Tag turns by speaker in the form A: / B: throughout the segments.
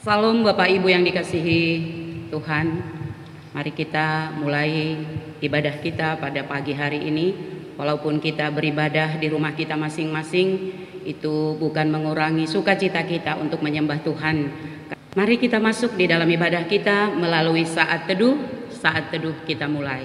A: Salam Bapak Ibu yang dikasihi Tuhan. Mari kita mulai ibadah kita pada pagi hari ini. Walaupun kita beribadah di rumah kita masing-masing, itu bukan mengurangi sukacita kita untuk menyembah Tuhan. Mari kita masuk di dalam ibadah kita melalui saat teduh. Saat teduh kita mulai.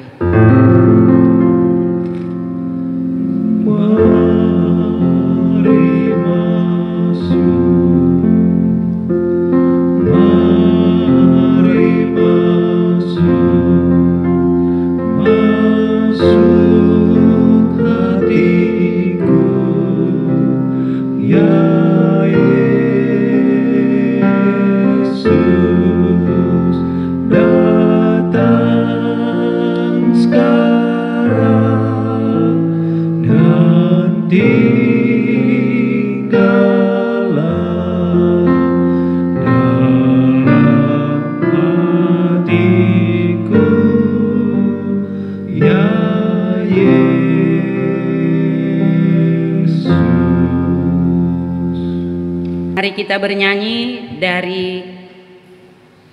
A: Mari kita bernyanyi dari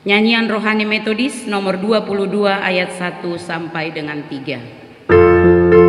A: nyanyian rohani Metodis nomor 22 ayat 1 sampai dengan 3.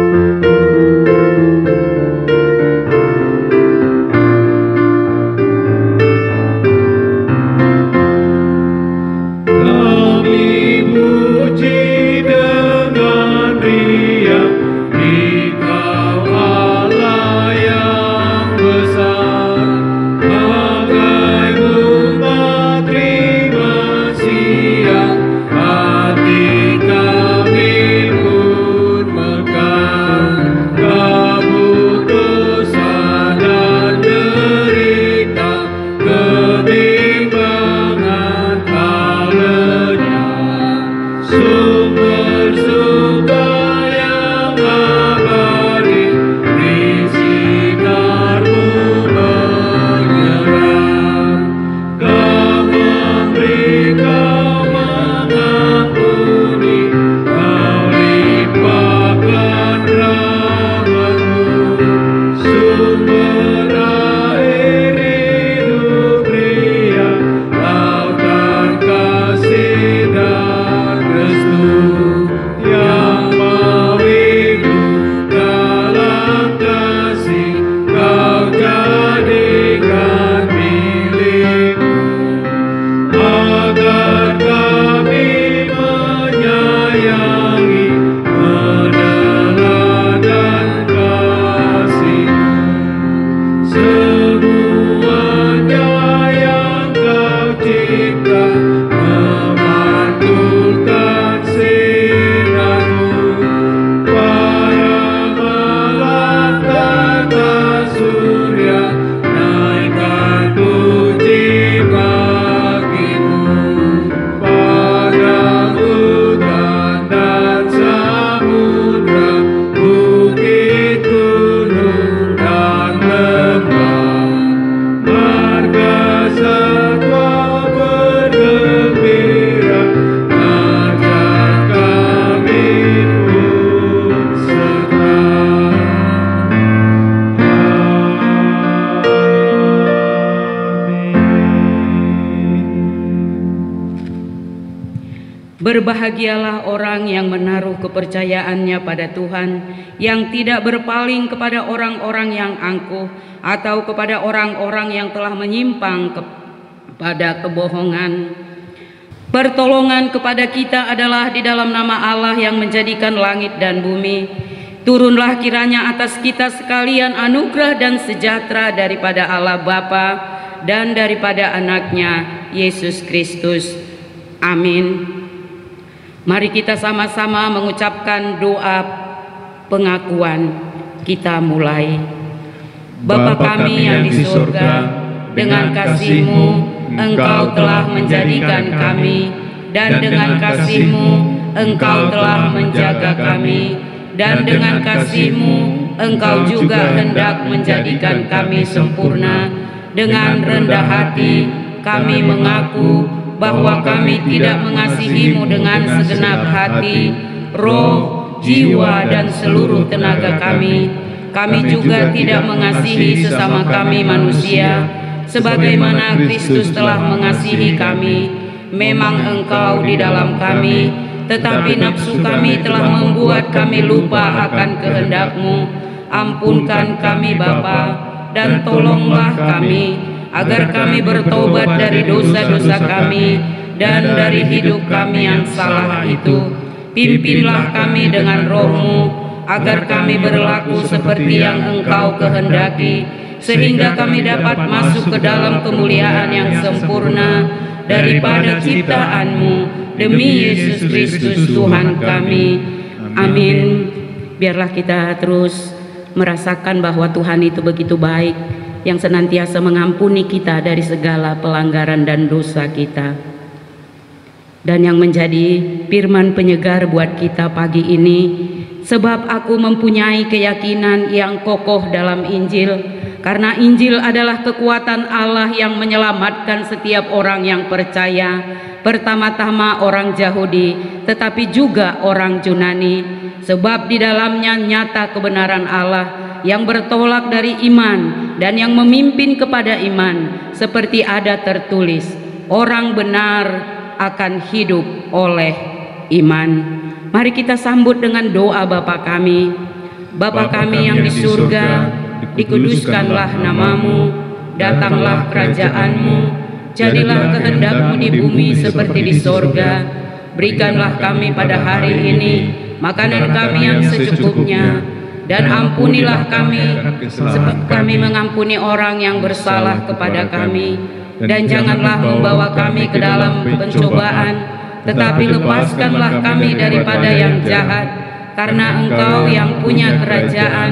A: Berbahagialah orang yang menaruh kepercayaannya pada Tuhan, yang tidak berpaling kepada orang-orang yang angkuh atau kepada orang-orang yang telah menyimpang kepada kebohongan. Pertolongan kepada kita adalah di dalam nama Allah yang menjadikan langit dan bumi. Turunlah kiranya atas kita sekalian anugerah dan sejahtera daripada Allah Bapa dan daripada anaknya Yesus Kristus. Amin. Mari kita sama-sama mengucapkan doa pengakuan. Kita mulai. Bapa kami yang di surga, dengan kasih-Mu Engkau telah menjadikan kami, dan dengan kasih-Mu Engkau telah menjaga kami, dan dengan kasih-Mu Engkau juga hendak menjadikan kami sempurna. Dengan rendah hati kami mengaku bahwa kami tidak mengasihi-Mu dengan segenap hati, roh, jiwa, dan seluruh tenaga kami. Kami juga tidak mengasihi sesama kami manusia, sebagaimana Kristus telah mengasihi kami. Memang Engkau di dalam kami, tetapi nafsu kami telah membuat kami lupa akan kehendak-Mu. Ampunkan kami Bapa, dan tolonglah kami, agar kami bertobat dari dosa-dosa kami dan dari hidup kami yang salah itu. Pimpinlah kami dengan Roh-Mu, agar kami berlaku seperti yang Engkau kehendaki, sehingga kami dapat masuk ke dalam kemuliaan yang sempurna daripada ciptaan-Mu, demi Yesus Kristus Tuhan kami. Amin. Biarlah kita terus merasakan bahwa Tuhan itu begitu baik, yang senantiasa mengampuni kita dari segala pelanggaran dan dosa kita. Dan yang menjadi firman penyegar buat kita pagi ini, sebab aku mempunyai keyakinan yang kokoh dalam Injil, karena Injil adalah kekuatan Allah yang menyelamatkan setiap orang yang percaya, pertama-tama orang Yahudi, tetapi juga orang Yunani. Sebab di dalamnya nyata kebenaran Allah yang bertolak dari iman dan yang memimpin kepada iman, seperti ada tertulis, orang benar akan hidup oleh iman. Mari kita sambut dengan doa Bapa kami. Bapa kami yang di surga, dikuduskanlah namamu, datanglah kerajaan-Mu, jadilah kehendak-Mu di bumi seperti di sorga. Berikanlah kami pada hari ini makanan kami yang secukupnya, dan ampunilah kami sebab kami mengampuni orang yang bersalah kepada kami, dan janganlah membawa kami ke dalam pencobaan, tetapi lepaskanlah kami daripada yang jahat, karena Engkau yang punya kerajaan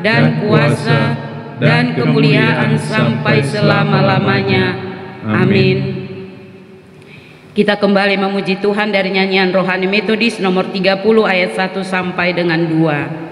A: dan kuasa dan kemuliaan sampai selama-lamanya. Amin. Kita kembali memuji Tuhan dari nyanyian rohani Metodis nomor 30 ayat 1 sampai dengan 2.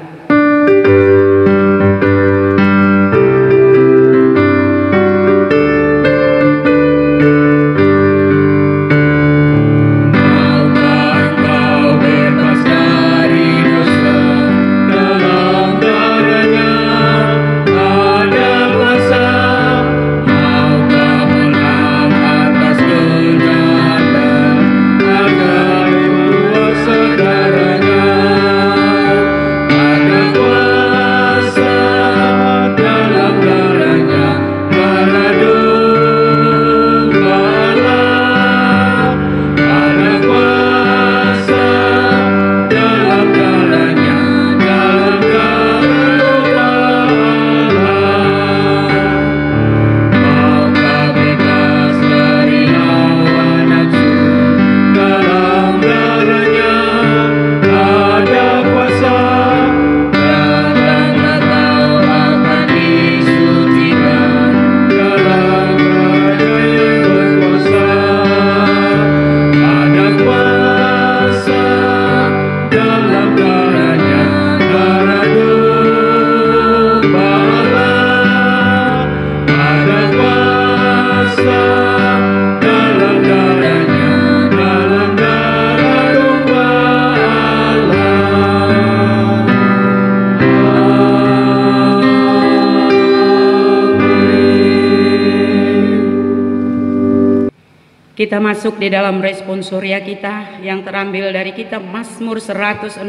A: Kita masuk di dalam responsoria kita yang terambil dari kitab Mazmur 116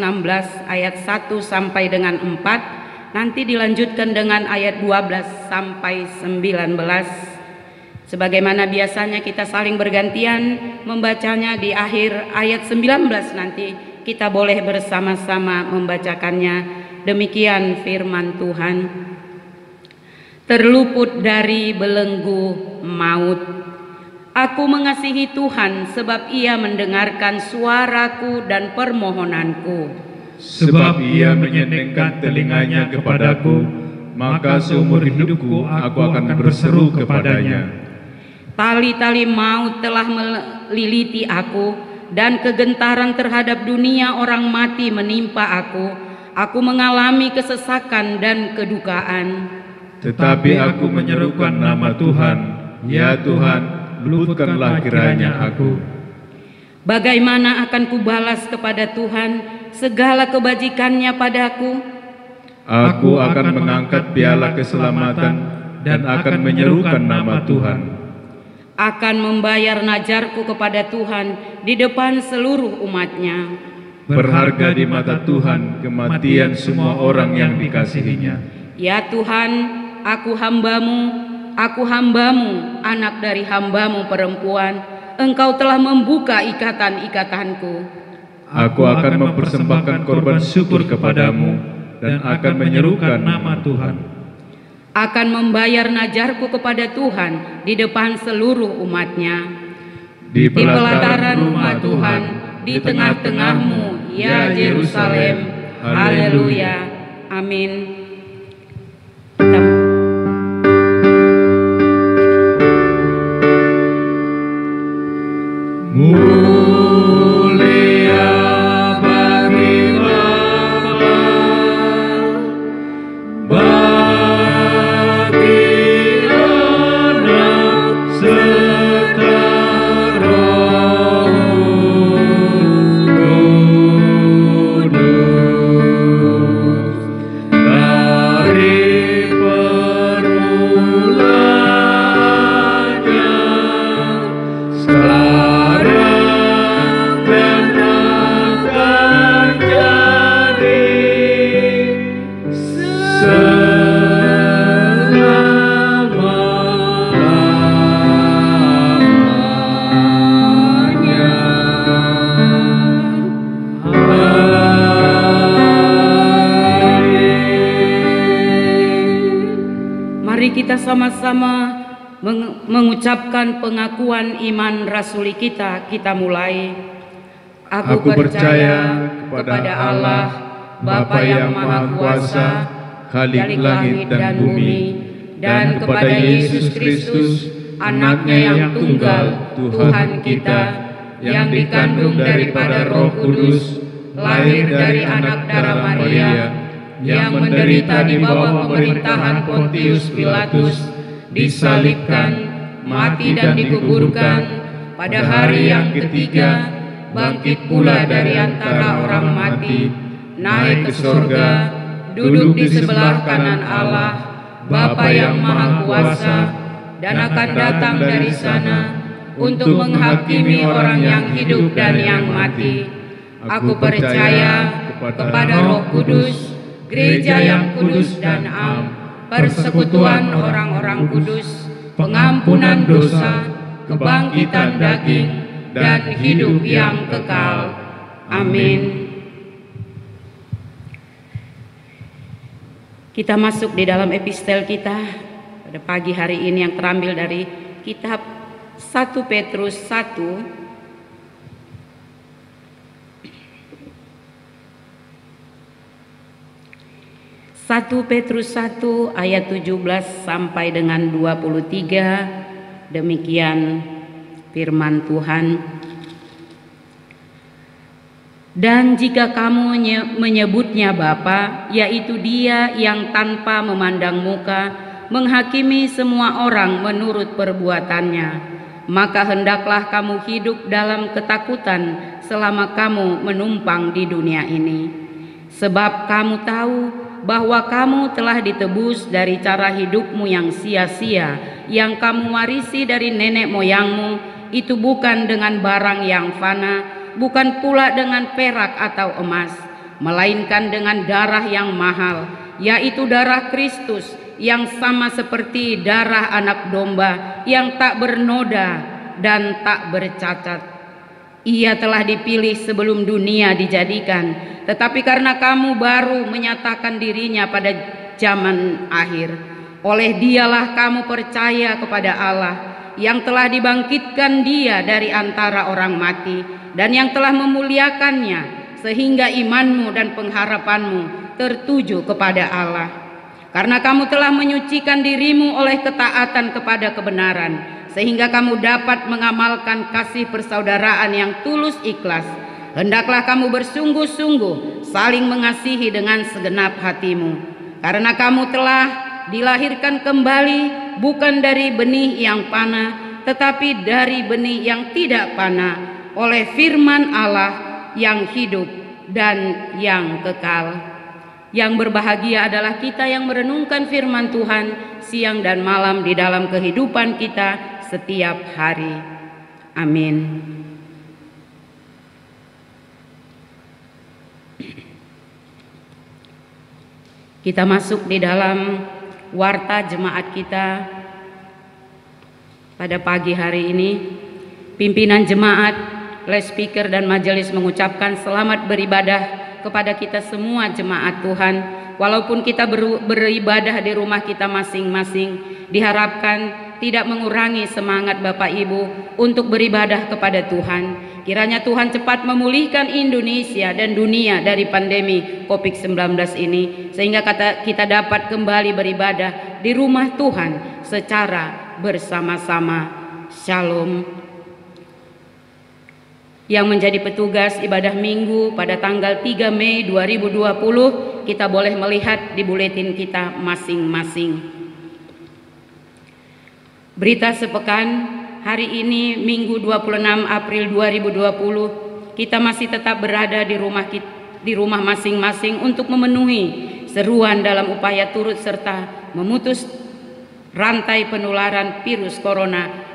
A: ayat 1 sampai dengan 4. Nanti dilanjutkan dengan ayat 12 sampai 19. Sebagaimana biasanya kita saling bergantian membacanya, di akhir ayat 19 nanti kita boleh bersama-sama membacakannya. Demikian firman Tuhan. Terluput dari belenggu maut, aku mengasihi Tuhan sebab Ia mendengarkan suaraku dan permohonanku.
B: Sebab Ia menyenengkan telinganya kepadaku, maka seumur hidupku aku akan berseru kepadanya.
A: Tali-tali maut telah meliliti aku, dan kegentaran terhadap dunia orang mati menimpa aku. Aku mengalami kesesakan dan kedukaan.
B: Tetapi aku menyerukan nama Tuhan, ya Tuhan, luputkanlah kiranya aku.
A: Bagaimana akan kubalas kepada Tuhan segala kebajikannya padaku?
B: Aku akan mengangkat piala keselamatan dan akan menyerukan nama Tuhan.
A: Akan membayar najarku kepada Tuhan di depan seluruh umat-Nya.
B: Berharga di mata Tuhan kematian semua orang yang dikasihinya.
A: Ya Tuhan, aku hambamu, anak dari hambamu perempuan. Engkau telah membuka ikatan-ikatanku.
B: Aku akan mempersembahkan korban syukur kepadamu dan akan menyerukan nama Tuhan.
A: Akan membayar najarku kepada Tuhan di depan seluruh umat-Nya.
B: Di
A: Di pelataran rumah Tuhan, di tengah-tengahmu, ya Yerusalem. Haleluya. Amin.
B: Mulia bagi Bapa, bagi Anak serta Roh Kudus, dari permulaan sekarang dan akan jadi selama-lamanya. Amin.
A: Mari kita sama-sama mengucapkan pengakuan iman rasuli kita. Kita mulai. Aku percaya kepada Allah, Bapa yang Maha Kuasa, Khalik langit dan bumi, dan kepada Yesus Kristus, Anaknya yang tunggal, Tuhan kita, yang dikandung daripada Roh Kudus, lahir dari anak darah Maria, yang menderita di bawah pemerintahan Pontius Pilatus, disalibkan, mati dan dikuburkan, pada hari yang ketiga bangkit pula dari antara orang mati, naik ke surga, duduk di sebelah kanan Allah, Bapa yang Maha Kuasa, dan akan datang dari sana untuk menghakimi orang yang hidup dan yang mati. Aku percaya kepada Roh Kudus, gereja yang kudus dan am, persekutuan orang-orang kudus, pengampunan dosa, kebangkitan daging, dan hidup yang kekal. Amin. Kita masuk di dalam epistel kita pada pagi hari ini yang terambil dari kitab 1 Petrus 1 ayat 17 sampai dengan 23. Demikian firman Tuhan. Dan jika kamu menyebutnya Bapa, yaitu Dia yang tanpa memandang muka menghakimi semua orang menurut perbuatannya, maka hendaklah kamu hidup dalam ketakutan selama kamu menumpang di dunia ini. Sebab kamu tahu bahwa kamu telah ditebus dari cara hidupmu yang sia-sia, yang kamu warisi dari nenek moyangmu, itu bukan dengan barang yang fana, bukan pula dengan perak atau emas, melainkan dengan darah yang mahal, yaitu darah Kristus, yang sama seperti darah anak domba yang tak bernoda dan tak bercacat. Ia telah dipilih sebelum dunia dijadikan, tetapi karena kamu baru menyatakan dirinya pada zaman akhir, oleh Dialah kamu percaya kepada Allah, yang telah dibangkitkan Dia dari antara orang mati, dan yang telah memuliakannya, sehingga imanmu dan pengharapanmu tertuju kepada Allah. Karena kamu telah menyucikan dirimu oleh ketaatan kepada kebenaran, sehingga kamu dapat mengamalkan kasih persaudaraan yang tulus ikhlas. Hendaklah kamu bersungguh-sungguh saling mengasihi dengan segenap hatimu, karena kamu telah dilahirkan kembali bukan dari benih yang panah, tetapi dari benih yang tidak panah, oleh firman Allah yang hidup dan yang kekal. Yang berbahagia adalah kita yang merenungkan firman Tuhan siang dan malam di dalam kehidupan kita setiap hari. Amin. Kita masuk di dalam warta jemaat kita pada pagi hari ini. Pimpinan jemaat, les speaker dan majelis mengucapkan selamat beribadah kepada kita semua jemaat Tuhan. Walaupun kita beribadah di rumah kita masing-masing, diharapkan tidak mengurangi semangat Bapak Ibu untuk beribadah kepada Tuhan. Kiranya Tuhan cepat memulihkan Indonesia dan dunia dari pandemi COVID-19 ini, sehingga kita dapat kembali beribadah di rumah Tuhan secara bersama-sama. Shalom. Yang menjadi petugas ibadah minggu pada tanggal 3 Mei 2020, kita boleh melihat di buletin kita masing-masing. Berita sepekan hari ini Minggu 26 April 2020, kita masih tetap berada di rumah masing-masing untuk memenuhi seruan dalam upaya turut serta memutus rantai penularan virus corona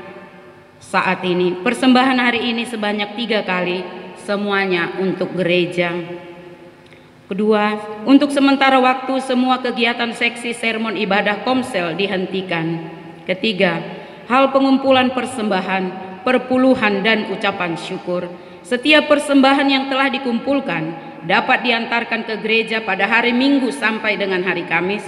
A: saat ini. Persembahan hari ini sebanyak 3 kali, semuanya untuk gereja. Kedua, untuk sementara waktu semua kegiatan seksi sermon ibadah komsel dihentikan. Ketiga, hal pengumpulan persembahan, perpuluhan dan ucapan syukur. Setiap persembahan yang telah dikumpulkan dapat diantarkan ke gereja pada hari Minggu sampai dengan hari Kamis,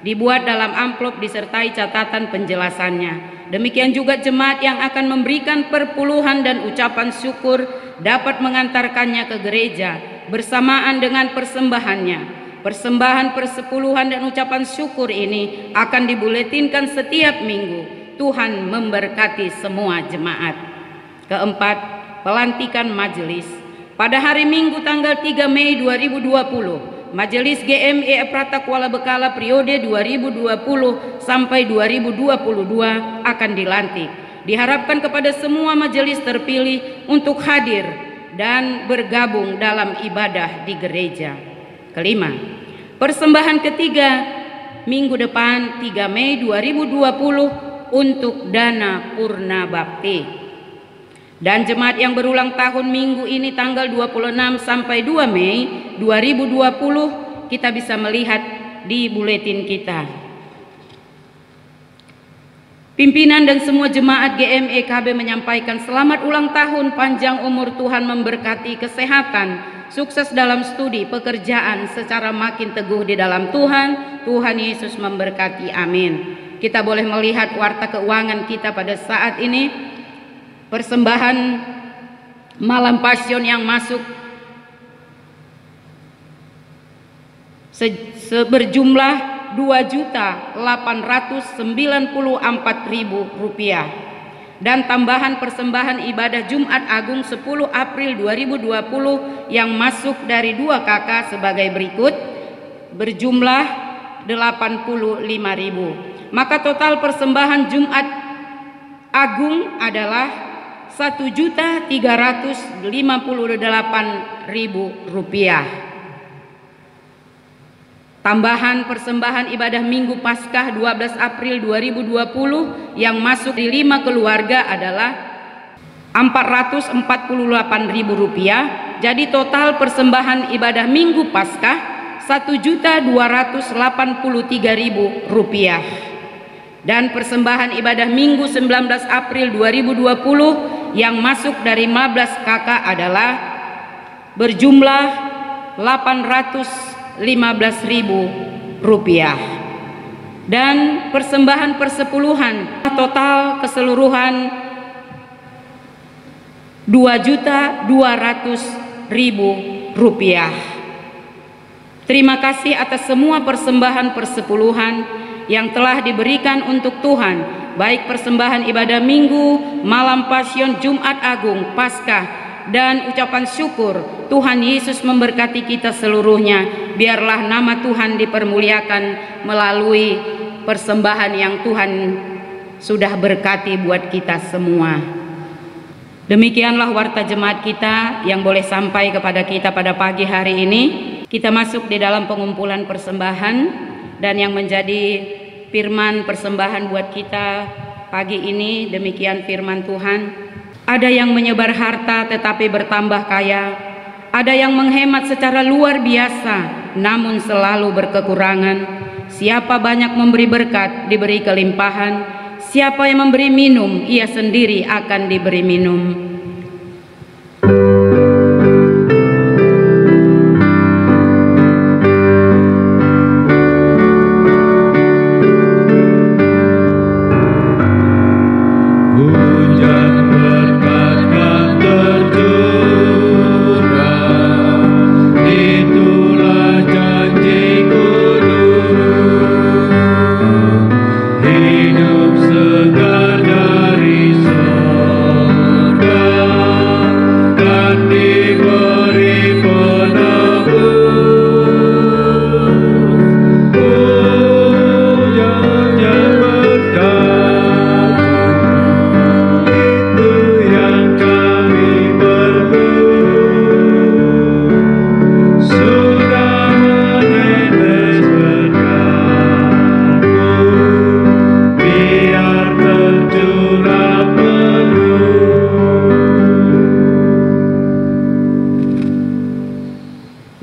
A: dibuat dalam amplop disertai catatan penjelasannya. Demikian juga jemaat yang akan memberikan perpuluhan dan ucapan syukur dapat mengantarkannya ke gereja bersamaan dengan persembahannya. Persembahan, persepuluhan dan ucapan syukur ini akan dibuletinkan setiap minggu. Tuhan memberkati semua jemaat. Keempat, pelantikan majelis. Pada hari Minggu tanggal 3 Mei 2020, Majelis GME Pratakwala Bekala periode 2020 sampai 2022 akan dilantik. Diharapkan kepada semua majelis terpilih untuk hadir dan bergabung dalam ibadah di gereja. Kelima, persembahan ketiga minggu depan 3 Mei 2020 untuk dana Purna Bakti. Dan jemaat yang berulang tahun minggu ini tanggal 26 sampai 2 Mei 2020 kita bisa melihat di buletin kita. Pimpinan dan semua jemaat GME KB menyampaikan selamat ulang tahun, panjang umur, Tuhan memberkati kesehatan, sukses dalam studi, pekerjaan, secara makin teguh di dalam Tuhan. Tuhan Yesus memberkati, amin. Kita boleh melihat warta keuangan kita pada saat ini. Persembahan malam pasion yang masuk berjumlah Rp2.894.000 dan tambahan persembahan ibadah Jumat Agung 10 April 2020 yang masuk dari 2 kakak sebagai berikut berjumlah Rp85.000. Maka total persembahan Jumat Agung adalah Rp1.358.000. Tambahan persembahan ibadah Minggu Paskah 12 April 2020 yang masuk di 5 keluarga adalah Rp448.000. Jadi total persembahan ibadah Minggu Paskah Rp1.283.000. Dan persembahan ibadah Minggu 19 April 2020 yang masuk dari 15 kakak adalah berjumlah Rp815.000. Dan persembahan persepuluhan total keseluruhan Rp2.200.000. Terima kasih atas semua persembahan persepuluhan yang telah diberikan untuk Tuhan, baik persembahan ibadah Minggu, malam pasion, Jumat Agung, Paskah, dan ucapan syukur. Tuhan Yesus memberkati kita seluruhnya. Biarlah nama Tuhan dipermuliakan melalui persembahan yang Tuhan sudah berkati buat kita semua. Demikianlah warta jemaat kita yang boleh sampai kepada kita pada pagi hari ini. Kita masuk di dalam pengumpulan persembahan, dan yang menjadi firman persembahan buat kita pagi ini, demikian firman Tuhan. Ada yang menyebar harta tetapi bertambah kaya, ada yang menghemat secara luar biasa namun selalu berkekurangan. Siapa banyak memberi berkat, diberi kelimpahan. Siapa yang memberi minum, ia sendiri akan diberi minum.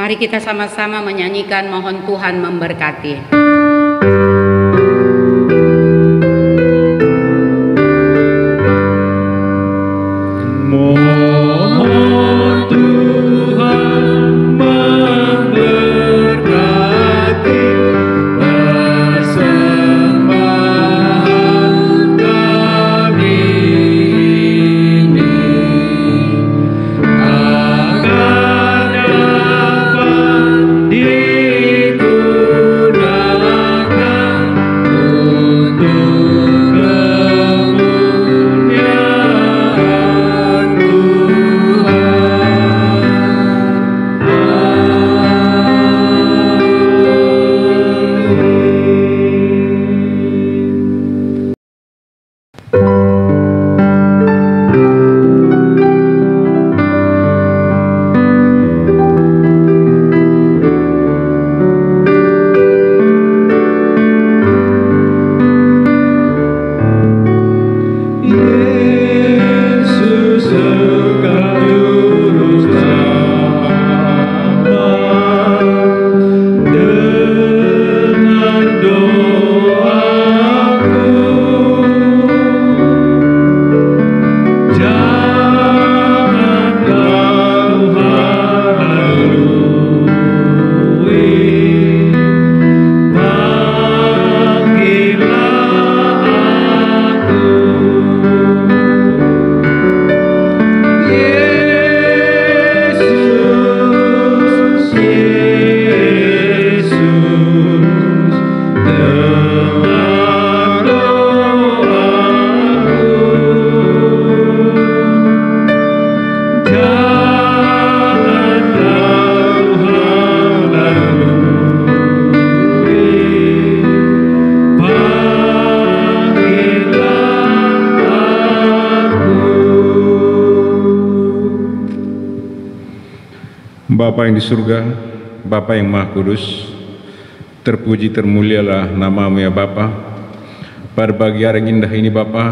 A: Mari kita sama-sama menyanyikan Mohon Tuhan Memberkati.
C: Bapa yang di surga, Bapa yang Maha Kudus, terpuji termulialah nama-Mu ya Bapa. Pada pagi hari yang indah ini Bapa,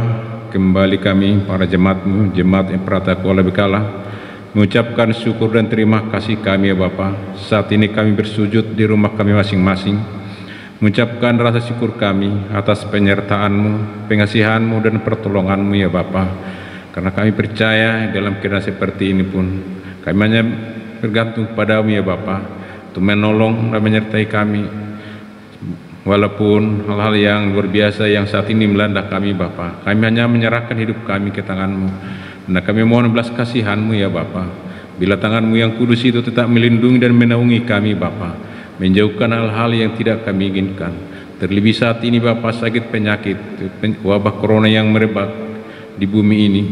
C: kembali kami para jemaat-Mu, jemaat yang Pratakola Bekala, mengucapkan syukur dan terima kasih kami ya Bapa. Saat ini kami bersujud di rumah kami masing-masing, mengucapkan rasa syukur kami atas penyertaan-Mu, pengasihan-Mu dan pertolongan-Mu ya Bapa. Karena kami percaya dalam keadaan seperti ini pun kami hanya bergantung padamu ya Bapa, untuk menolong dan menyertai kami walaupun hal-hal yang luar biasa yang saat ini melanda kami Bapa. Kami hanya menyerahkan hidup kami ke tangan-Mu, dan kami mohon belas kasihan-Mu ya Bapa. Bila tangan-Mu yang kudus itu tetap melindungi dan menaungi kami Bapa, menjauhkan hal-hal yang tidak kami inginkan. Terlebih saat ini Bapa, sakit penyakit wabah corona yang merebak di bumi ini,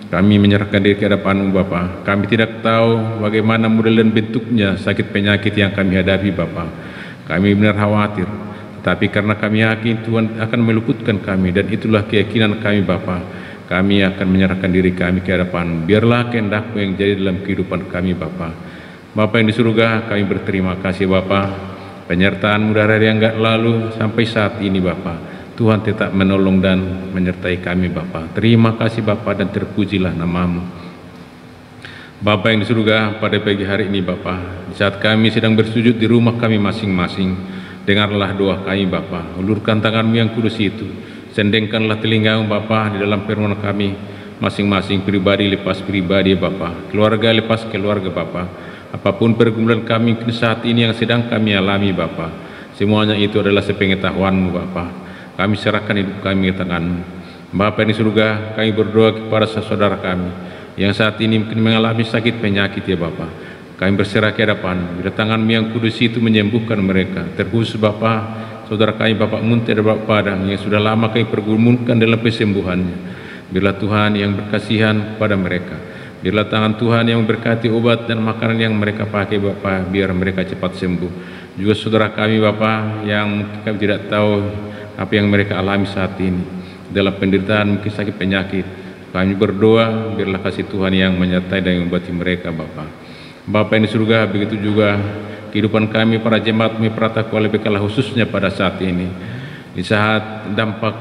C: kami menyerahkan diri ke hadapan-Mu Bapa. Kami tidak tahu bagaimana model dan bentuknya sakit penyakit yang kami hadapi Bapa. Kami benar khawatir, tetapi karena kami yakin Tuhan akan meluputkan kami, dan itulah keyakinan kami Bapa, kami akan menyerahkan diri kami ke hadapan-Mu. Biarlah kehendak-Mu yang jadi dalam kehidupan kami Bapa. Bapa yang di surga, kami berterima kasih Bapa, penyertaan-Mu dari yang enggak lalu sampai saat ini Bapa. Tuhan tetap menolong dan menyertai kami Bapa. Terima kasih Bapa dan terpujilah nama-Mu. Bapa yang di surga, pada pagi hari ini Bapa, di saat kami sedang bersujud di rumah kami masing-masing, dengarlah doa kami Bapa. Ulurkan tangan-Mu yang kudus itu, sendengkanlah telinga-Mu Bapa di dalam firman kami masing-masing, pribadi lepas pribadi Bapa, keluarga lepas keluarga Bapa. Apapun pergumulan kami saat ini yang sedang kami alami Bapa, semuanya itu adalah sepengetahuan-Mu Bapa. Kami serahkan hidup kami ke tangan-Mu. Bapa yang di surga, kami berdoa kepada saudara kami yang saat ini mungkin mengalami sakit penyakit ya Bapa. Kami berserah ke hadapan-Mu, bila tangan-Mu yang kudus itu menyembuhkan mereka. Terkhusus Bapa, saudara kami Bapak Munte dan Bapak Padang yang sudah lama kami pergumulkan dalam kesembuhannya. Bila Tuhan yang berkasihan pada mereka, biarlah tangan Tuhan yang memberkati obat dan makanan yang mereka pakai Bapa, biar mereka cepat sembuh. Juga saudara kami Bapa yang mungkin kami tidak tahu apa yang mereka alami saat ini dalam penderitaan mungkin sakit penyakit, kami berdoa biarlah kasih Tuhan yang menyertai dan mengobati mereka Bapa. Bapa yang di surga, begitu juga kehidupan kami para jemaat Miprata Kuala Bekala khususnya pada saat ini, di saat dampak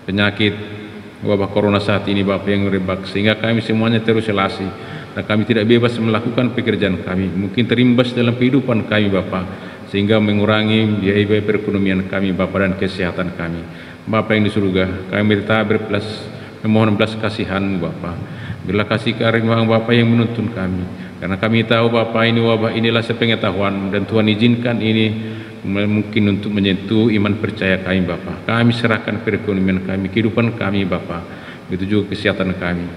C: penyakit wabah corona saat ini Bapak yang merebak, sehingga kami semuanya terisolasi dan kami tidak bebas melakukan pekerjaan kami, mungkin terimbas dalam kehidupan kami Bapak, sehingga mengurangi biaya perekonomian kami Bapak dan kesehatan kami. Bapak yang di surga, kami tetap memohon belas kasihan-Mu Bapak. Bila kasih karunia Bapak yang menuntun kami, karena kami tahu Bapak ini wabah inilah sepengetahuan dan Tuhan izinkan ini mungkin untuk menyentuh iman percaya kami Bapa. Kami serahkan perekonomian kami, kehidupan kami Bapa, begitu juga kesehatan kami.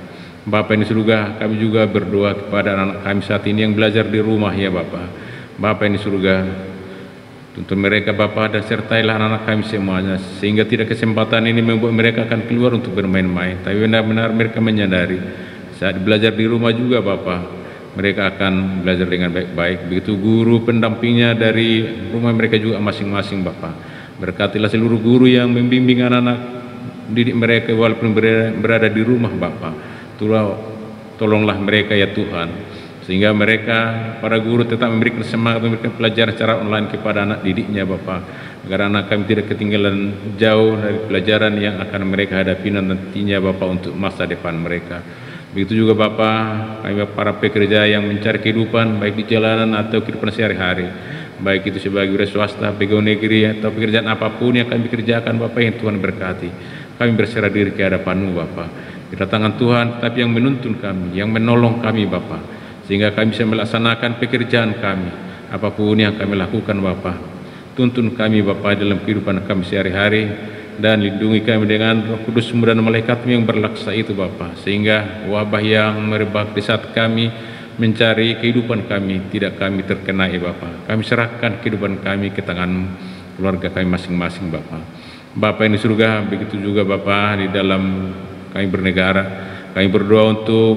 C: Bapa yang di surga, kami juga berdoa kepada anak-anak kami saat ini yang belajar di rumah ya Bapa. Bapa yang di surga, tuntun mereka Bapa dan sertailah anak-anak kami semuanya, sehingga tidak kesempatan ini membuat mereka akan keluar untuk bermain-main, tapi benar-benar mereka menyadari saat belajar di rumah juga Bapa, mereka akan belajar dengan baik-baik. Begitu guru pendampingnya dari rumah mereka juga masing-masing Bapa. Berkatilah seluruh guru yang membimbing anak-anak didik mereka walaupun berada di rumah Bapa. Tolonglah mereka ya Tuhan, sehingga mereka para guru tetap memberikan semangat memberikan pelajaran secara online kepada anak didiknya Bapa, agar anak kami tidak ketinggalan jauh dari pelajaran yang akan mereka hadapi nantinya Bapa untuk masa depan mereka. Begitu juga Bapa, kami para pekerja yang mencari kehidupan baik di jalanan atau kehidupan sehari-hari, baik itu sebagai wira swasta, pegawai negeri atau pekerjaan apapun yang kami kerjakan Bapa yang Tuhan berkati. Kami berserah diri ke hadapan-Mu Bapa. Kedatangan Tuhan tapi yang menuntun kami, yang menolong kami Bapa, sehingga kami bisa melaksanakan pekerjaan kami apapun yang kami lakukan Bapa. Tuntun kami Bapa dalam kehidupan kami sehari-hari, dan lindungi kami dengan Roh Kudus-Mu dan malaikat-Mu yang berlaksa itu Bapa, sehingga wabah yang merebak di saat kami mencari kehidupan kami tidak kami terkenai Bapa. Kami serahkan kehidupan kami ke tangan-Mu, keluarga kami masing-masing Bapa. Bapa yang di surga, begitu juga Bapa di dalam kami bernegara, kami berdoa untuk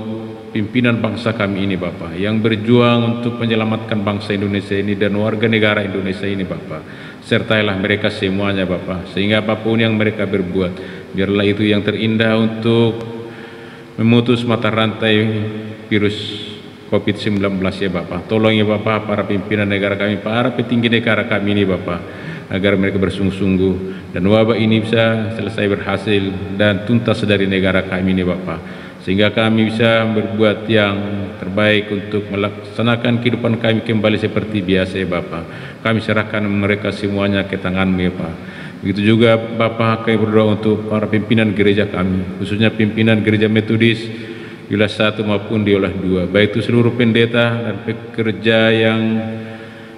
C: pimpinan bangsa kami ini Bapa, yang berjuang untuk menyelamatkan bangsa Indonesia ini dan warga negara Indonesia ini Bapa. Sertailah mereka semuanya Bapa, sehingga apapun yang mereka berbuat, biarlah itu yang terindah untuk memutus mata rantai virus COVID-19 ya Bapa. Tolong ya Bapa para pimpinan negara kami, para petinggi negara kami ini Bapa, agar mereka bersungguh-sungguh dan wabah ini bisa selesai berhasil dan tuntas dari negara kami ini Bapa, sehingga kami bisa berbuat yang terbaik untuk melaksanakan kehidupan kami kembali seperti biasa ya Bapa. Kami serahkan mereka semuanya ke tangan-Mu ya Pak. Begitu juga Bapa, kami berdoa untuk para pimpinan gereja kami, khususnya pimpinan gereja Metodis Wilayah 1 maupun di Wilayah 2, baik itu seluruh pendeta dan pekerja yang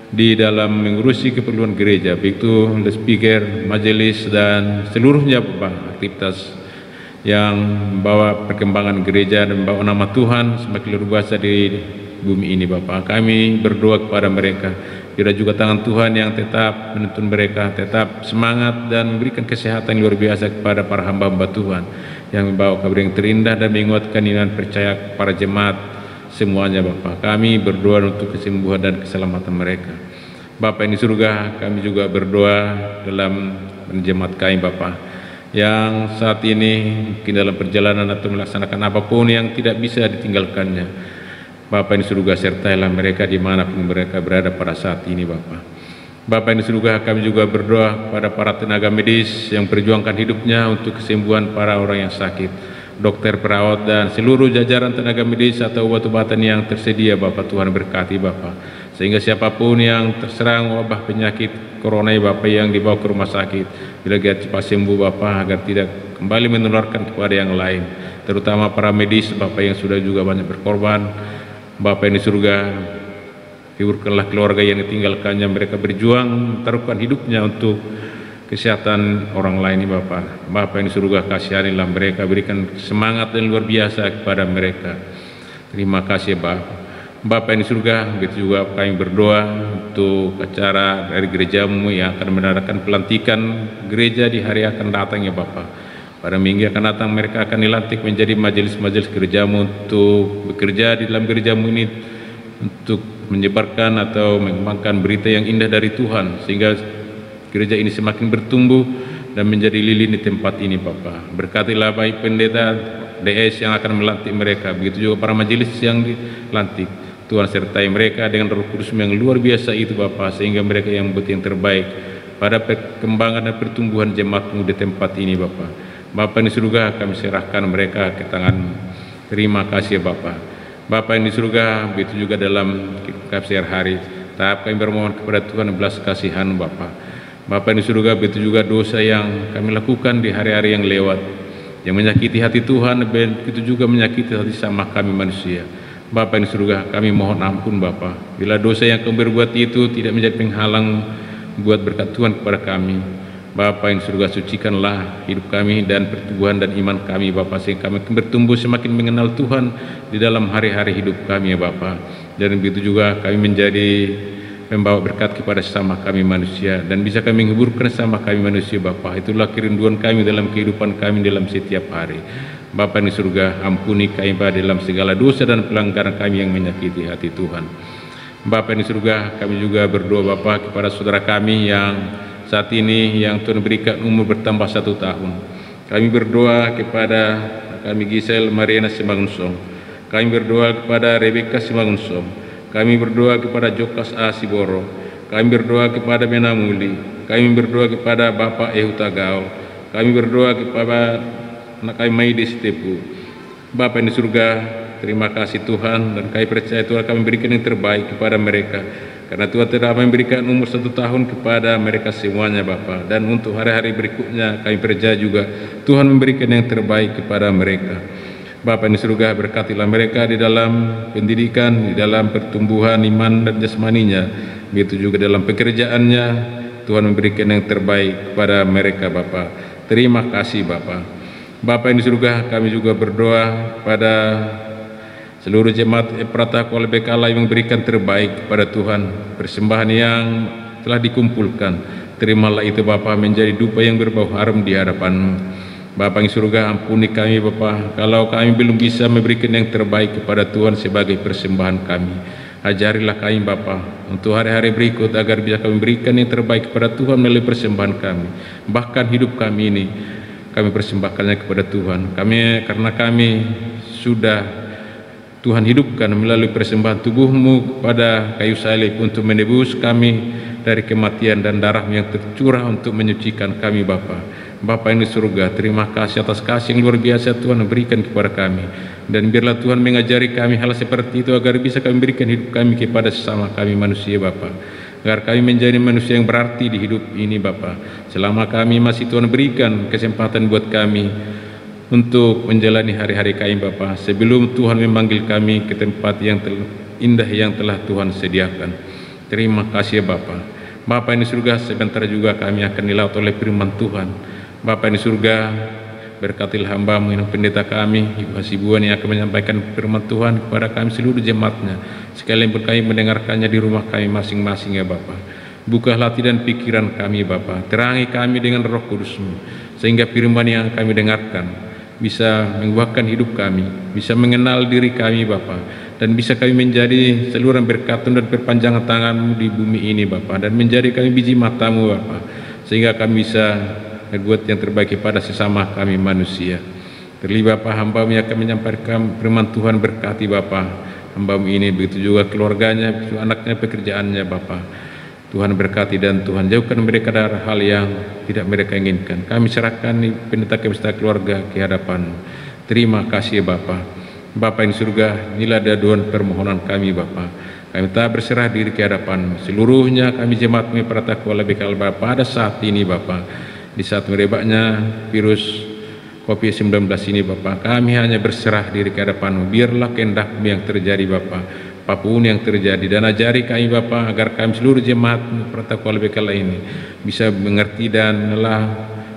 C: di dalam mengurusi keperluan gereja, baik itu speaker, majelis dan seluruhnya Bapak, aktivitas yang membawa perkembangan gereja dan membawa nama Tuhan semakin luar biasa di bumi ini Bapak. Kami berdoa kepada mereka, biar juga tangan Tuhan yang tetap menuntun mereka, tetap semangat dan memberikan kesehatan luar biasa kepada para hamba-hamba Tuhan yang membawa kabar yang terindah dan menguatkan iman percaya para jemaat semuanya Bapak. Kami berdoa untuk kesembuhan dan keselamatan mereka. Bapak yang di surga, kami juga berdoa dalam jemaat kami Bapak, yang saat ini mungkin dalam perjalanan atau melaksanakan apapun yang tidak bisa ditinggalkannya. Bapa yang di surga, sertailah mereka dimanapun mereka berada pada saat ini Bapa. Bapa yang di surga, kami juga berdoa kepada para tenaga medis yang perjuangkan hidupnya untuk kesembuhan para orang yang sakit, dokter, perawat, dan seluruh jajaran tenaga medis atau obat-obatan yang tersedia. Bapa Tuhan berkati Bapa, sehingga siapapun yang terserang wabah penyakit corona Bapa yang dibawa ke rumah sakit, bila dia cepat sembuh Bapa, agar tidak kembali menularkan kepada yang lain, terutama para medis Bapa yang sudah juga banyak berkorban. Bapa yang di surga, hiburkanlah keluarga yang ditinggalkannya, mereka berjuang taruhkan hidupnya untuk kesehatan orang lain ini Bapa. Bapa yang di surga, kasihanilah mereka, berikan semangat dan luar biasa kepada mereka. Terima kasih Bapa. Bapa yang di surga, begitu juga kami berdoa untuk acara dari gerejamu yang akan mengadakan pelantikan gereja di hari akan datang ya Bapa. Pada minggu akan datang mereka akan dilantik menjadi majelis-majelis gerejamu untuk bekerja di dalam gerejamu ini, untuk menyebarkan atau mengembangkan berita yang indah dari Tuhan, sehingga gereja ini semakin bertumbuh dan menjadi lilin di tempat ini Bapa. Berkatilah baik pendeta DS yang akan melantik mereka, begitu juga para majelis yang dilantik. Tuhan sertai mereka dengan Roh Kudus yang luar biasa itu Bapa, sehingga mereka yang membuat yang terbaik pada perkembangan dan pertumbuhan jemaatmu di tempat ini Bapa. Bapa yang di surga, kami serahkan mereka ke tangan. Terima kasih Bapa. Bapa yang di surga, begitu juga dalam setiap hari, tahap kami bermohon kepada Tuhan belas kasihan Bapa. Bapa yang di surga, begitu juga dosa yang kami lakukan di hari-hari yang lewat, yang menyakiti hati Tuhan, begitu juga menyakiti hati sama kami manusia. Bapa yang di surga, kami mohon ampun Bapa, bila dosa yang kami berbuat itu tidak menjadi penghalang buat berkat Tuhan kepada kami. Bapa yang di surga, sucikanlah hidup kami dan pertumbuhan dan iman kami Bapa, sehingga kami bertumbuh semakin mengenal Tuhan di dalam hari-hari hidup kami ya Bapa. Dan begitu juga kami menjadi membawa berkat kepada sesama kami manusia, dan bisa kami menghiburkan sesama kami manusia Bapa. Itulah kerinduan kami dalam kehidupan kami dalam setiap hari. Bapa yang di surga, ampuni kami dalam segala dosa dan pelanggaran kami yang menyakiti hati Tuhan. Bapa yang di surga, kami juga berdoa Bapa kepada saudara kami yang saat ini yang Tuhan berikan umur bertambah 1 tahun. Kami berdoa kepada kami Gisel Mariana Simangunsong. Kami berdoa kepada Rebecca Simangunsong. Kami berdoa kepada Jokas Asiboro. Kami berdoa kepada Menamuli. Kami berdoa kepada Bapak Ehuta Gaul. Kami berdoa kepada anak kami Maidi Stepu. Bapa yang di surga, terima kasih Tuhan, dan kami percaya Tuhan kami berikan yang terbaik kepada mereka. Karena Tuhan telah memberikan umur 1 tahun kepada mereka semuanya Bapa, dan untuk hari-hari berikutnya kami percaya juga Tuhan memberikan yang terbaik kepada mereka. Bapa di surga, berkatilah mereka di dalam pendidikan, di dalam pertumbuhan iman dan jasmaninya, begitu juga dalam pekerjaannya. Tuhan memberikan yang terbaik kepada mereka Bapa. Terima kasih Bapa. Bapa yang di surga, kami juga berdoa pada seluruh jemaat Efratah Kuala Bekala yang memberikan terbaik kepada Tuhan. Persembahan yang telah dikumpulkan, terimalah itu Bapa menjadi dupa yang berbau harum di hadapan-Mu. Bapa yang surga, ampuni kami Bapa kalau kami belum bisa memberikan yang terbaik kepada Tuhan sebagai persembahan kami. Ajarilah kami Bapa untuk hari-hari berikut agar bisa kami berikan yang terbaik kepada Tuhan melalui persembahan kami. Bahkan hidup kami ini kami persembahkannya kepada Tuhan. Karena kami sudah Tuhan hidupkan melalui persembahan tubuh-Mu pada kayu salib untuk menebus kami dari kematian dan darah yang tercurah untuk menyucikan kami Bapa. Bapa yang di surga, terima kasih atas kasih yang luar biasa Tuhan berikan kepada kami, dan biarlah Tuhan mengajari kami hal seperti itu agar bisa kami berikan hidup kami kepada sesama kami manusia Bapa, agar kami menjadi manusia yang berarti di hidup ini Bapa. Selama kami masih Tuhan berikan kesempatan buat kami untuk menjalani hari-hari kami Bapa, sebelum Tuhan memanggil kami ke tempat yang indah yang telah Tuhan sediakan. Terima kasih Bapa. Bapa yang di surga, sebentar juga kami akan dilaut oleh firman Tuhan. Bapa yang di surga, berkatilah hamba-Mu yang pendeta kami, Ibu Hasibuan yang akan menyampaikan firman Tuhan kepada kami seluruh jemaatnya, sekalian pun kami mendengarkannya di rumah kami masing-masing ya Bapa. Bukalah hati dan pikiran kami Bapa, terangi kami dengan Roh Kudus-Mu, sehingga firman yang kami dengarkan bisa mengubahkan hidup kami, bisa mengenal diri kami Bapa, dan bisa kami menjadi saluran berkat-Mu dan perpanjangan tangan-Mu di bumi ini Bapa, dan menjadi kami biji mata-Mu Bapa, sehingga kami bisa berbuat yang terbaik kepada sesama kami manusia. Terlibat Bapa, hamba-Mu yang akan menyampaikan firman Tuhan, berkati Bapa hamba-Mu ini, begitu juga keluarganya, begitu anaknya, pekerjaannya Bapa. Tuhan berkati dan Tuhan jauhkan mereka dari hal yang tidak mereka inginkan. Kami serahkan pendeta kami serta keluarga ke hadapan-Mu. Terima kasih Bapa. Bapa yang surga, inilah doa permohonan kami Bapa. Kami tak berserah diri ke hadapan-Mu. Seluruhnya kami jemaat-Mu para takwa lebih kal Bapa pada saat ini Bapa. Di saat merebaknya virus COVID-19 ini Bapa, kami hanya berserah diri ke hadapan-Mu. Biarlah kehendak-Mu yang terjadi Bapa. Apapun yang terjadi, dan ajari kami Bapa agar kami seluruh jemaat protokol LBKL ini bisa mengerti dan menelah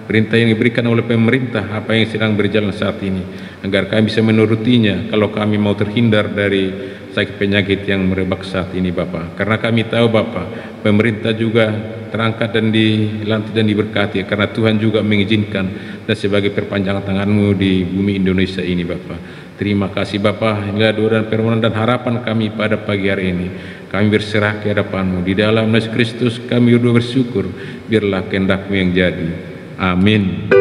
C: perintah yang diberikan oleh pemerintah apa yang sedang berjalan saat ini, agar kami bisa menurutinya kalau kami mau terhindar dari sakit penyakit yang merebak saat ini Bapa. Karena kami tahu Bapa, pemerintah juga terangkat dan dilantik dan diberkati karena Tuhan juga mengizinkan dan sebagai perpanjangan tangan-Mu di bumi Indonesia ini Bapa. Terima kasih Bapa. Inilah doa dan permohonan dan harapan kami pada pagi hari ini. Kami berserah ke hadapan-Mu. Di dalam nama Yesus Kristus kami bersyukur. Biarlah kehendak-Mu yang jadi. Amin.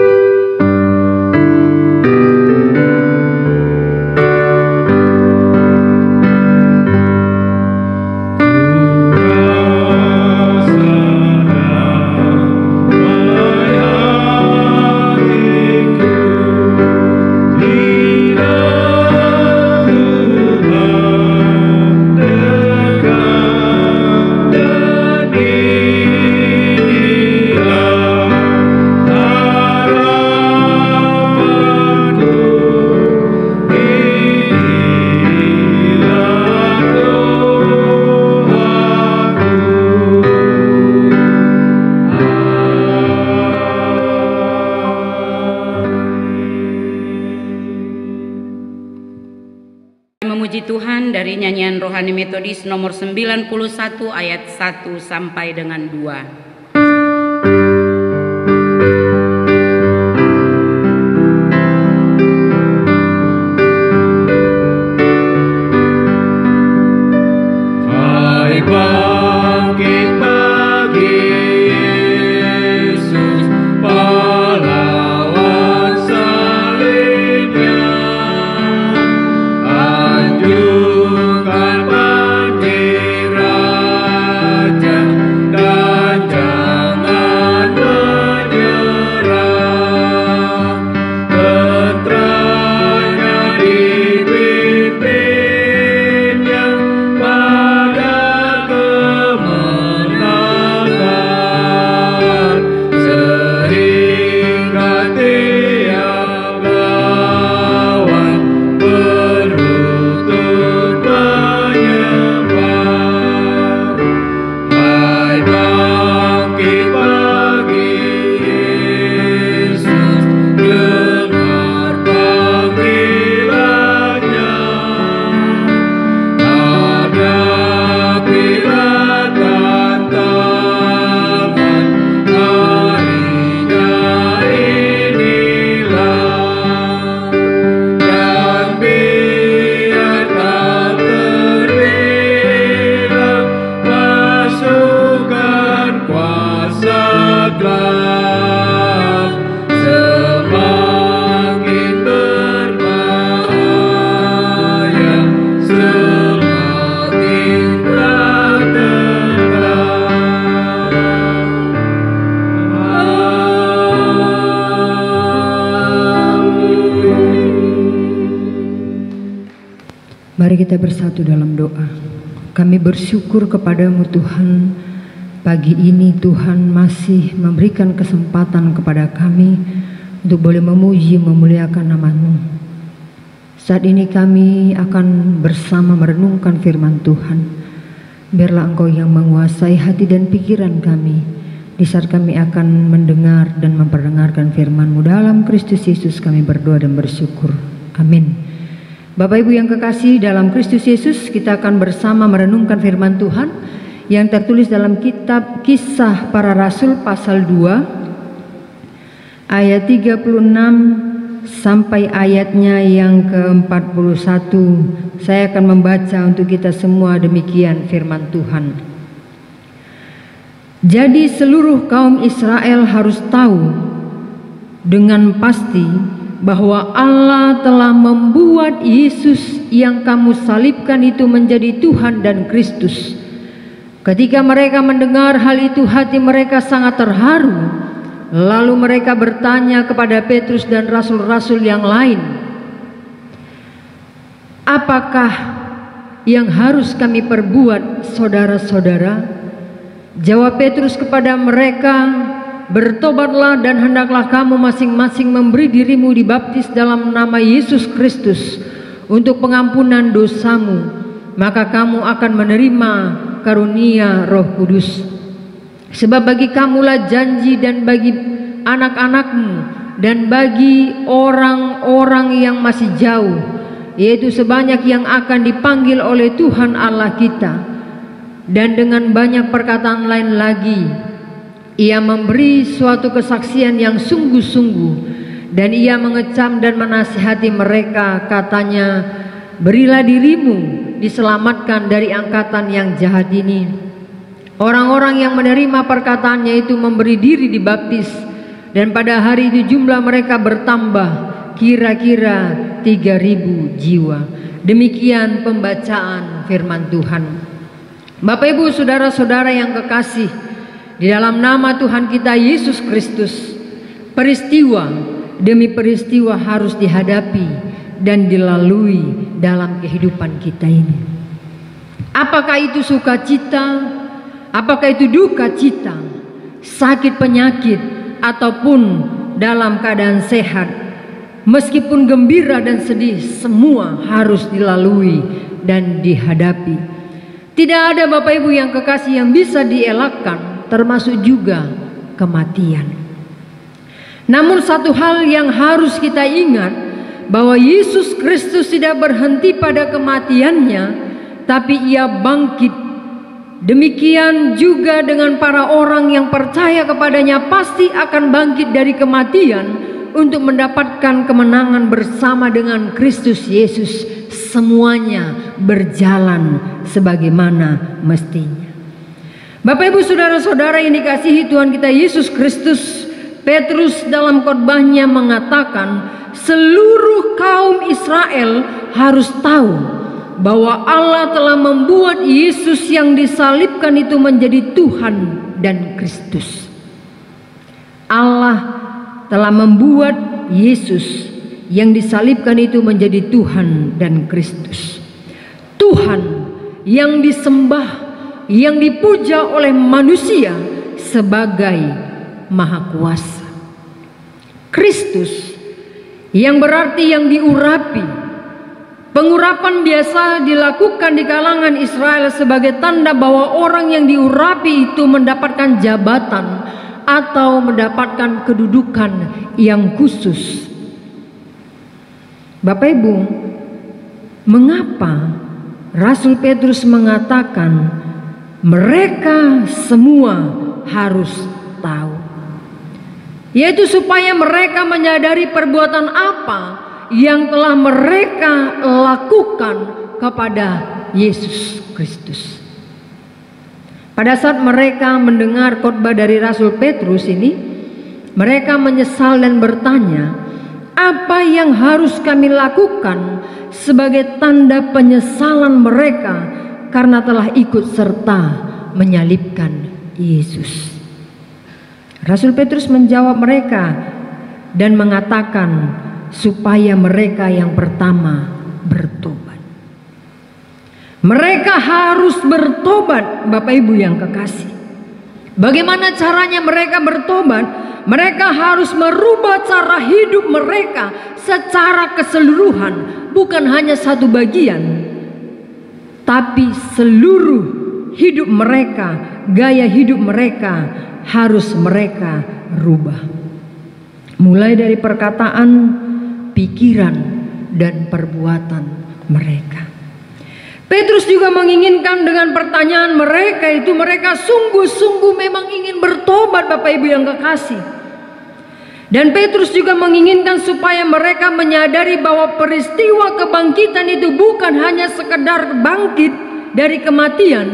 A: Dari nyanyian rohani metodis nomor 91 ayat 1 sampai dengan 2.
D: Mari kita bersatu dalam doa. Kami bersyukur kepada-Mu Tuhan, pagi ini Tuhan masih memberikan kesempatan kepada kami untuk boleh memuji memuliakan nama-Mu. Saat ini kami akan bersama merenungkan firman Tuhan. Biarlah Engkau yang menguasai hati dan pikiran kami di saat kami akan mendengar dan memperdengarkan firman-Mu. Dalam Kristus Yesus kami berdoa dan bersyukur. Amin. Bapak Ibu yang kekasih dalam Kristus Yesus, kita akan bersama merenungkan firman Tuhan yang tertulis dalam kitab Kisah Para Rasul pasal 2 ayat 36 sampai ayatnya yang ke-41. Saya akan membaca untuk kita semua, demikian firman Tuhan. Jadi seluruh kaum Israel harus tahu dengan pasti bahwa Allah telah membuat Yesus yang kamu salibkan itu menjadi Tuhan dan Kristus. Ketika mereka mendengar hal itu, hati mereka sangat terharu. Lalu mereka bertanya kepada Petrus dan rasul-rasul yang lain, "Apakah yang harus kami perbuat, saudara-saudara?" Jawab Petrus kepada mereka, "Bertobatlah dan hendaklah kamu masing-masing memberi dirimu dibaptis dalam nama Yesus Kristus untuk pengampunan dosamu, maka kamu akan menerima karunia Roh Kudus. Sebab bagi kamulah janji dan bagi anak-anakmu dan bagi orang-orang yang masih jauh, yaitu sebanyak yang akan dipanggil oleh Tuhan Allah kita." Dan dengan banyak perkataan lain lagi, ia memberi suatu kesaksian yang sungguh-sungguh, dan ia mengecam dan menasihati mereka, katanya, "Berilah dirimu diselamatkan dari angkatan yang jahat ini." Orang-orang yang menerima perkataannya itu memberi diri dibaptis, dan pada hari itu jumlah mereka bertambah kira-kira 3.000 jiwa. Demikian pembacaan firman Tuhan. Bapak Ibu saudara-saudara yang kekasih, di dalam nama Tuhan kita Yesus Kristus, peristiwa demi peristiwa harus dihadapi dan dilalui dalam kehidupan kita ini. Apakah itu sukacita, apakah itu duka cita, sakit penyakit, ataupun dalam keadaan sehat, meskipun gembira dan sedih, semua harus dilalui dan dihadapi. Tidak ada Bapak Ibu yang kekasih yang bisa dielakkan, termasuk juga kematian. Namun satu hal yang harus kita ingat, bahwa Yesus Kristus tidak berhenti pada kematiannya, tapi ia bangkit. Demikian juga dengan para orang yang percaya kepadanya pasti akan bangkit dari kematian untuk mendapatkan kemenangan bersama dengan Kristus Yesus. Semuanya berjalan sebagaimana mestinya. Bapak Ibu saudara-saudara yang dikasihi Tuhan kita Yesus Kristus, Petrus dalam khotbahnya mengatakan seluruh kaum Israel harus tahu bahwa Allah telah membuat Yesus yang disalibkan itu menjadi Tuhan dan Kristus. Allah telah membuat Yesus yang disalibkan itu menjadi Tuhan dan Kristus. Tuhan yang disembah, yang dipuja oleh manusia sebagai Maha Kuasa. Kristus yang berarti yang diurapi. Pengurapan biasa dilakukan di kalangan Israel sebagai tanda bahwa orang yang diurapi itu mendapatkan jabatan atau mendapatkan kedudukan yang khusus. Bapak Ibu, mengapa Rasul Petrus mengatakan mereka semua harus tahu? Yaitu supaya mereka menyadari perbuatan apa yang telah mereka lakukan kepada Yesus Kristus. Pada saat mereka mendengar khotbah dari Rasul Petrus ini, mereka menyesal dan bertanya, apa yang harus kami lakukan sebagai tanda penyesalan mereka karena telah ikut serta menyalibkan Yesus? Rasul Petrus menjawab mereka dan mengatakan supaya mereka yang pertama bertobat. Mereka harus bertobat, Bapak Ibu yang kekasih. Bagaimana caranya mereka bertobat? Mereka harus merubah cara hidup mereka secara keseluruhan, bukan hanya satu bagian, tapi seluruh hidup mereka, gaya hidup mereka harus mereka rubah. Mulai dari perkataan, pikiran, dan perbuatan mereka. Petrus juga menginginkan dengan pertanyaan mereka itu, mereka sungguh-sungguh memang ingin bertobat, Bapak Ibu yang kekasih. Dan Petrus juga menginginkan supaya mereka menyadari bahwa peristiwa kebangkitan itu bukan hanya sekedar bangkit dari kematian,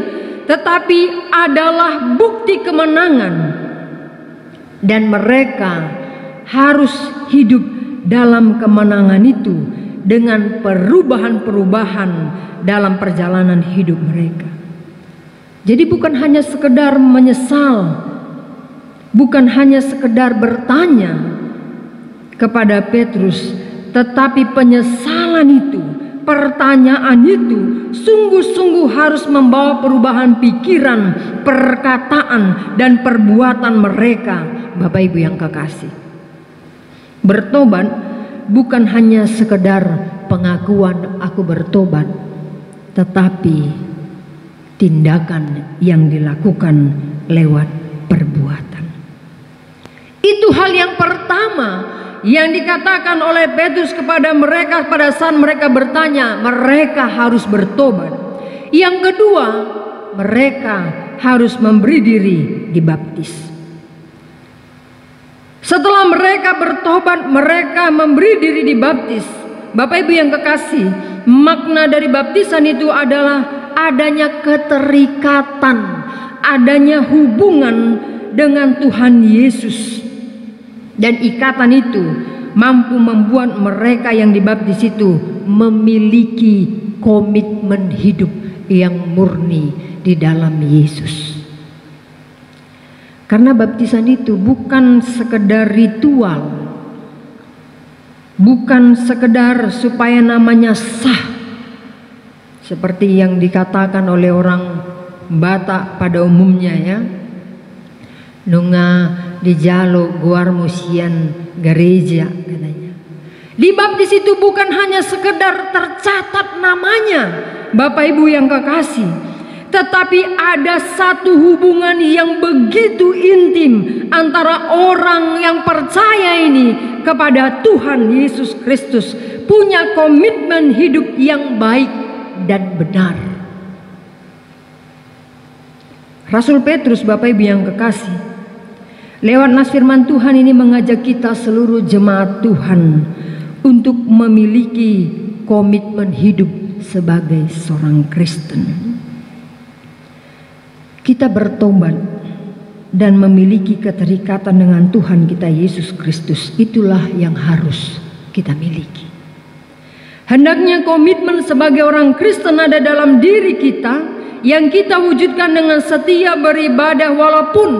D: tetapi adalah bukti kemenangan. Dan mereka harus hidup dalam kemenangan itu dengan perubahan-perubahan dalam perjalanan hidup mereka. Jadi bukan hanya sekedar menyesal, bukan hanya sekedar bertanya kepada Petrus, tetapi penyesalan itu, pertanyaan itu sungguh-sungguh harus membawa perubahan pikiran, perkataan, dan perbuatan mereka. Bapak Ibu yang kekasih, bertobat bukan hanya sekedar pengakuan aku bertobat, tetapi tindakan yang dilakukan lewat perbuatan. Itu hal yang pertama yang dikatakan oleh Petrus kepada mereka pada saat mereka bertanya, mereka harus bertobat. Yang kedua, mereka harus memberi diri dibaptis. Setelah mereka bertobat, mereka memberi diri dibaptis. Bapak Ibu yang kekasih, makna dari baptisan itu adalah adanya keterikatan, adanya hubungan dengan Tuhan Yesus. Dan ikatan itu mampu membuat mereka yang dibaptis itu memiliki komitmen hidup yang murni di dalam Yesus. Karena baptisan itu bukan sekedar ritual, bukan sekedar supaya namanya sah, seperti yang dikatakan oleh orang Batak pada umumnya ya. Nunga di jalo guar musian gereja katanya. Dibaptis itu bukan hanya sekedar tercatat namanya, Bapak Ibu yang kekasih, tetapi ada satu hubungan yang begitu intim antara orang yang percaya ini kepada Tuhan Yesus Kristus, punya komitmen hidup yang baik dan benar. Rasul Petrus, Bapak Ibu yang kekasih, lewat nas firman Tuhan ini mengajak kita seluruh jemaat Tuhan untuk memiliki komitmen hidup sebagai seorang Kristen. Kita bertobat dan memiliki keterikatan dengan Tuhan kita Yesus Kristus. Itulah yang harus kita miliki. Hendaknya komitmen sebagai orang Kristen ada dalam diri kita, yang kita wujudkan dengan setia beribadah walaupun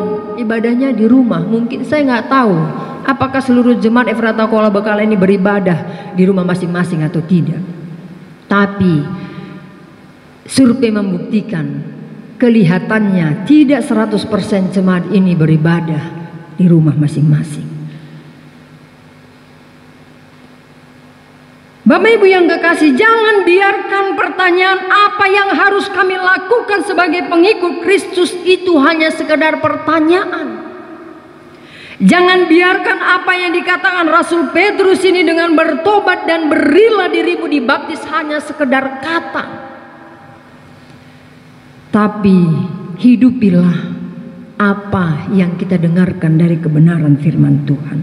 D: ibadahnya di rumah. Mungkin saya nggak tahu apakah seluruh jemaat Efrata Kuala Bekala ini beribadah di rumah masing-masing atau tidak. Tapi survei membuktikan kelihatannya tidak 100% jemaat ini beribadah di rumah masing-masing. Bapak Ibu yang kekasih, jangan biarkan pertanyaan apa yang harus kami lakukan sebagai pengikut Kristus itu hanya sekedar pertanyaan. Jangan biarkan apa yang dikatakan Rasul Petrus ini dengan bertobat dan berilah dirimu dibaptis hanya sekedar kata. Tapi hidupilah apa yang kita dengarkan dari kebenaran firman Tuhan.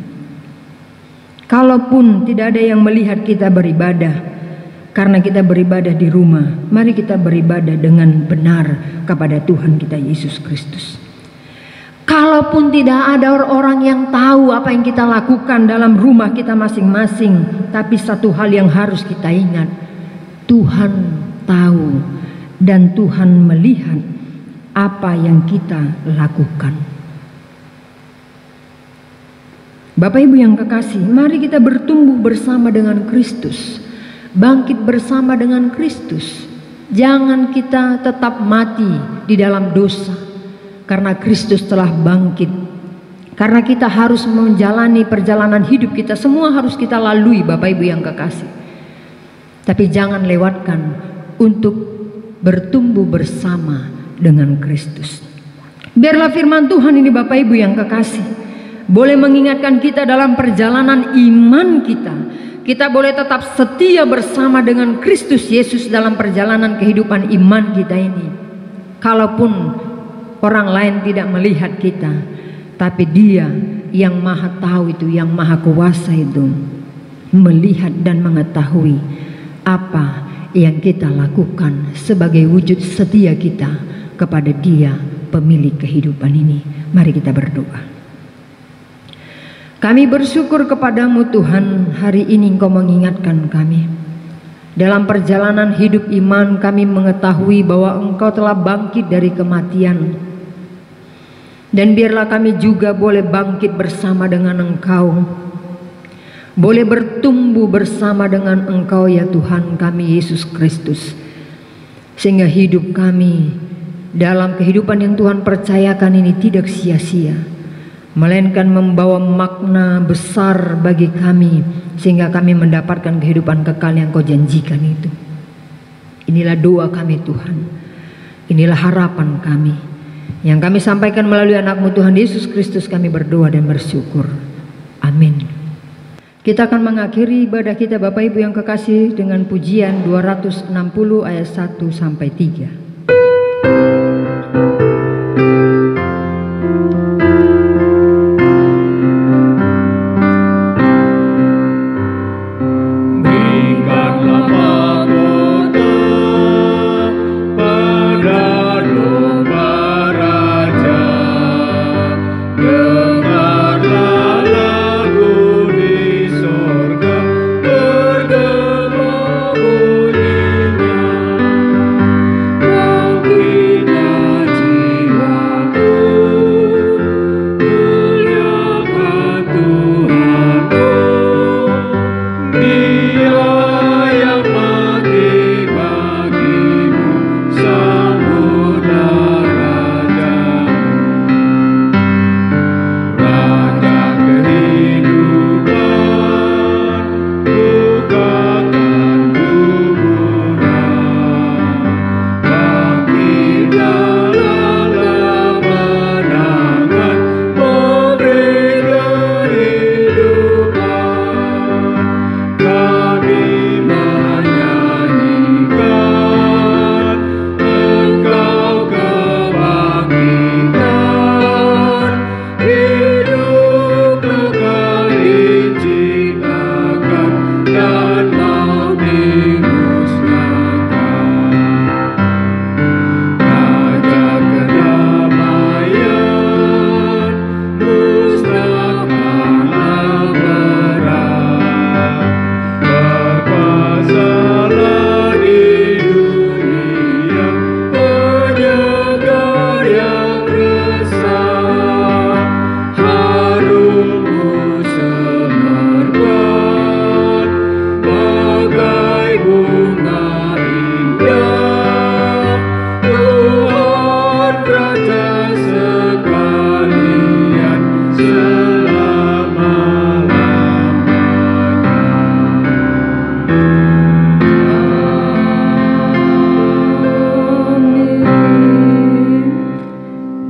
D: Kalaupun tidak ada yang melihat kita beribadah, karena kita beribadah di rumah, mari kita beribadah dengan benar kepada Tuhan kita Yesus Kristus. Kalaupun tidak ada orang yang tahu apa yang kita lakukan dalam rumah kita masing-masing, tapi satu hal yang harus kita ingat, Tuhan tahu dan Tuhan melihat apa yang kita lakukan. Bapak Ibu yang kekasih, mari kita bertumbuh bersama dengan Kristus, bangkit bersama dengan Kristus. Jangan kita tetap mati di dalam dosa, karena Kristus telah bangkit. Karena kita harus menjalani perjalanan hidup kita, semua harus kita lalui Bapak Ibu yang kekasih. Tapi jangan lewatkan untuk bertumbuh bersama dengan Kristus. Biarlah firman Tuhan ini Bapak Ibu yang kekasih boleh mengingatkan kita dalam perjalanan iman kita. Kita boleh tetap setia bersama dengan Kristus Yesus dalam perjalanan kehidupan iman kita ini. Kalaupun orang lain tidak melihat kita, tapi Dia yang Maha Tahu itu, yang Maha Kuasa itu, melihat dan mengetahui apa yang kita lakukan sebagai wujud setia kita kepada Dia, pemilik kehidupan ini. Mari kita berdoa. Kami bersyukur kepadamu Tuhan, hari ini Engkau mengingatkan kami. Dalam perjalanan hidup iman kami mengetahui bahwa Engkau telah bangkit dari kematian. Dan biarlah kami juga boleh bangkit bersama dengan Engkau. Boleh bertumbuh bersama dengan Engkau ya Tuhan kami Yesus Kristus. Sehingga hidup kami dalam kehidupan yang Tuhan percayakan ini tidak sia-sia, melainkan membawa makna besar bagi kami, sehingga kami mendapatkan kehidupan kekal yang Kau janjikan itu. Inilah doa kami Tuhan, inilah harapan kami yang kami sampaikan melalui anak-Mu Tuhan Yesus Kristus. Kami berdoa dan bersyukur, amin. Kita akan mengakhiri ibadah kita Bapak Ibu yang kekasih dengan pujian 260 ayat 1 sampai 3.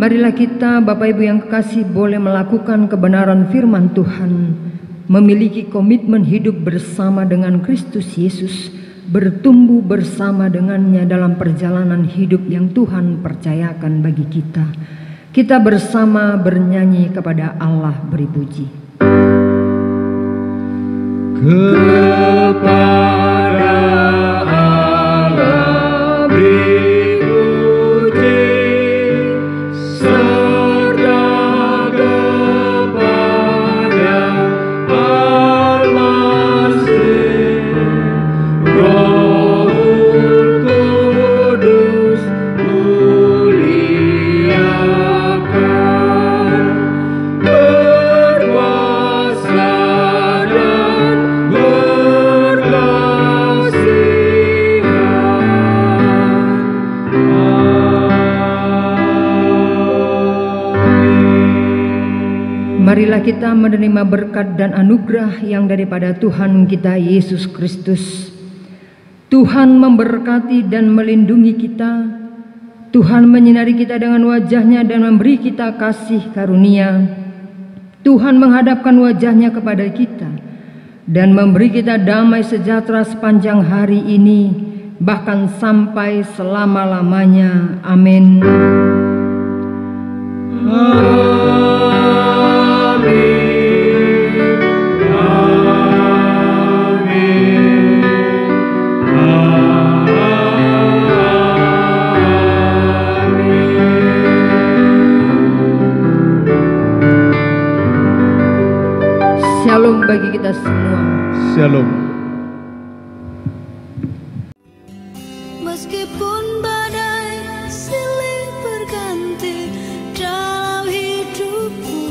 D: Marilah kita Bapak Ibu yang kekasih boleh melakukan kebenaran firman Tuhan, memiliki komitmen hidup bersama dengan Kristus Yesus, bertumbuh bersama dengannya dalam perjalanan hidup yang Tuhan percayakan bagi kita. Kita bersama bernyanyi kepada Allah beri puji.
B: Kepada Allah beri
D: Marilah kita menerima berkat dan anugerah yang daripada Tuhan kita Yesus Kristus. Tuhan memberkati dan melindungi kita. Tuhan menyinari kita dengan wajah-Nya dan memberi kita kasih karunia. Tuhan menghadapkan wajah-Nya kepada kita dan memberi kita damai sejahtera sepanjang hari ini, bahkan sampai selama-lamanya. Amin. bagi kita semua.
B: Shalom.
E: Meskipun badai silih berganti dalam hidupku,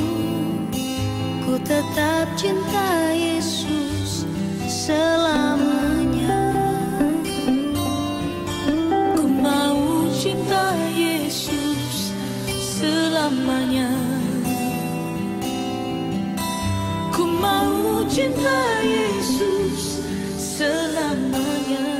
E: ku tetap cinta Yesus selamanya. Ku mau cinta Yesus selamanya. Ku mau cinta Yesus selamanya.